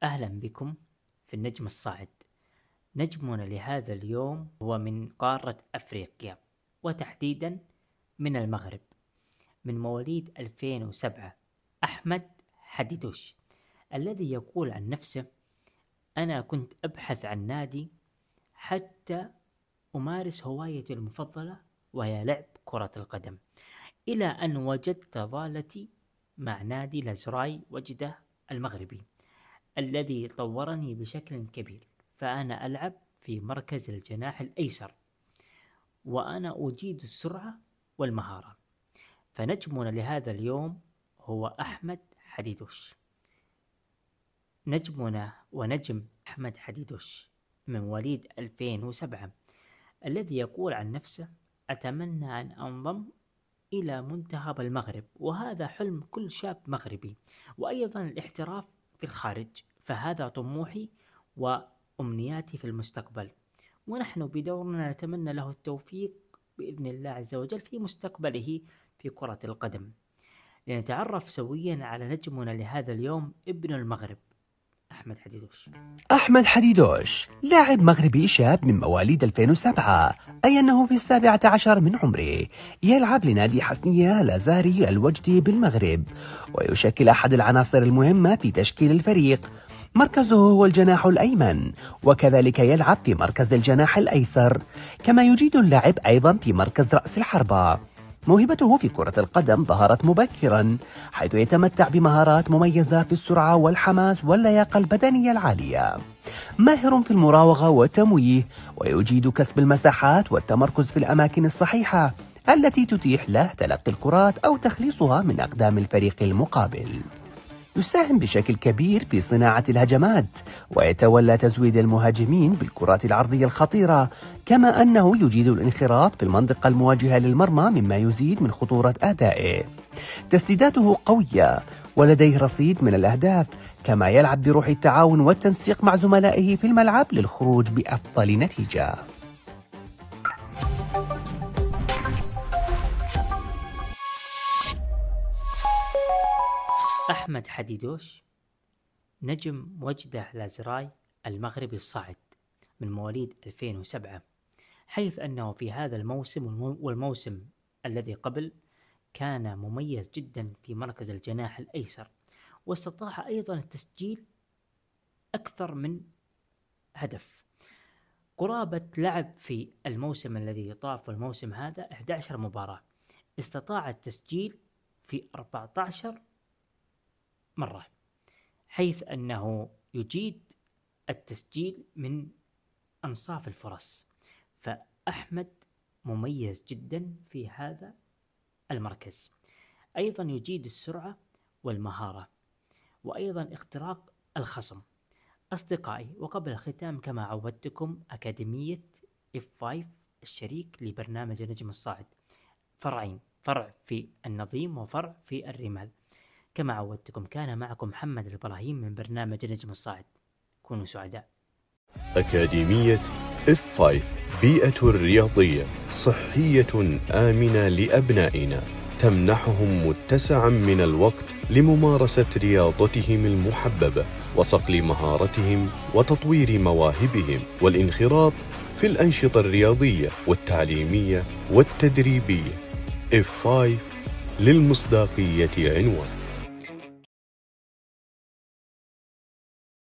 أهلا بكم في النجم الصاعد. نجمنا لهذا اليوم هو من قارة أفريقيا، وتحديدا من المغرب، من مواليد 2007، أحمد حديدوش، الذي يقول عن نفسه: أنا كنت أبحث عن نادي حتى أمارس هوايتي المفضلة وهي لعب كرة القدم، إلى أن وجدت ضالتي مع نادي لازراي وجدة المغربي، الذي طورني بشكل كبير. فأنا ألعب في مركز الجناح الأيسر، وأنا أجيد السرعة والمهارة. فنجمنا لهذا اليوم هو أحمد حديدوش. نجمنا ونجم أحمد حديدوش من مواليد 2007، الذي يقول عن نفسه: أتمنى أن أنضم إلى منتخب المغرب، وهذا حلم كل شاب مغربي، وأيضا الاحتراف في الخارج، فهذا طموحي وأمنياتي في المستقبل، ونحن بدورنا نتمنى له التوفيق بإذن الله عز وجل في مستقبله في كرة القدم. لنتعرف سويا على نجمنا لهذا اليوم ابن المغرب، أحمد حديدوش. أحمد حديدوش لاعب مغربي شاب من مواليد 2007، أي أنه في 17 من عمره، يلعب لنادي حسنية لازاري الوجدي بالمغرب، ويشكل أحد العناصر المهمة في تشكيل الفريق. مركزه هو الجناح الأيمن، وكذلك يلعب في مركز الجناح الأيسر، كما يجيد اللعب أيضا في مركز رأس الحربة. موهبته في كرة القدم ظهرت مبكرا، حيث يتمتع بمهارات مميزة في السرعة والحماس واللياقة البدنية العالية. ماهر في المراوغة والتمويه، ويجيد كسب المساحات والتمركز في الأماكن الصحيحة التي تتيح له تلقي الكرات أو تخليصها من أقدام الفريق المقابل. يساهم بشكل كبير في صناعة الهجمات، ويتولى تزويد المهاجمين بالكرات العرضية الخطيرة، كما أنه يجيد الانخراط في المنطقة المواجهة للمرمى، مما يزيد من خطورة أدائه. تسديداته قوية، ولديه رصيد من الأهداف، كما يلعب بروح التعاون والتنسيق مع زملائه في الملعب للخروج بأفضل نتيجة. أحمد حديدوش نجم وجدة لازراي المغربي الصاعد من مواليد 2007، حيث أنه في هذا الموسم والموسم الذي قبل كان مميز جدا في مركز الجناح الأيسر، واستطاع أيضا التسجيل أكثر من هدف. قرابة لعب في الموسم الذي طاف والموسم هذا 11 مباراة، استطاع التسجيل في 14 مرة، حيث أنه يجيد التسجيل من أنصاف الفرص. فأحمد مميز جدا في هذا المركز، أيضا يجيد السرعة والمهارة، وأيضا اختراق الخصم. أصدقائي، وقبل الختام كما عودتكم، أكاديمية F5 الشريك لبرنامج النجم الصاعد، فرعين، فرع في النظيم وفرع في الرمال. كما عودتكم كان معكم محمد الإبراهيم من برنامج النجم الصاعد. كونوا سعداء. أكاديمية F5 بيئة رياضية صحية آمنة لأبنائنا، تمنحهم متسعا من الوقت لممارسة رياضتهم المحببة وصقل مهارتهم وتطوير مواهبهم والانخراط في الأنشطة الرياضية والتعليمية والتدريبية. F5 للمصداقية عنوان.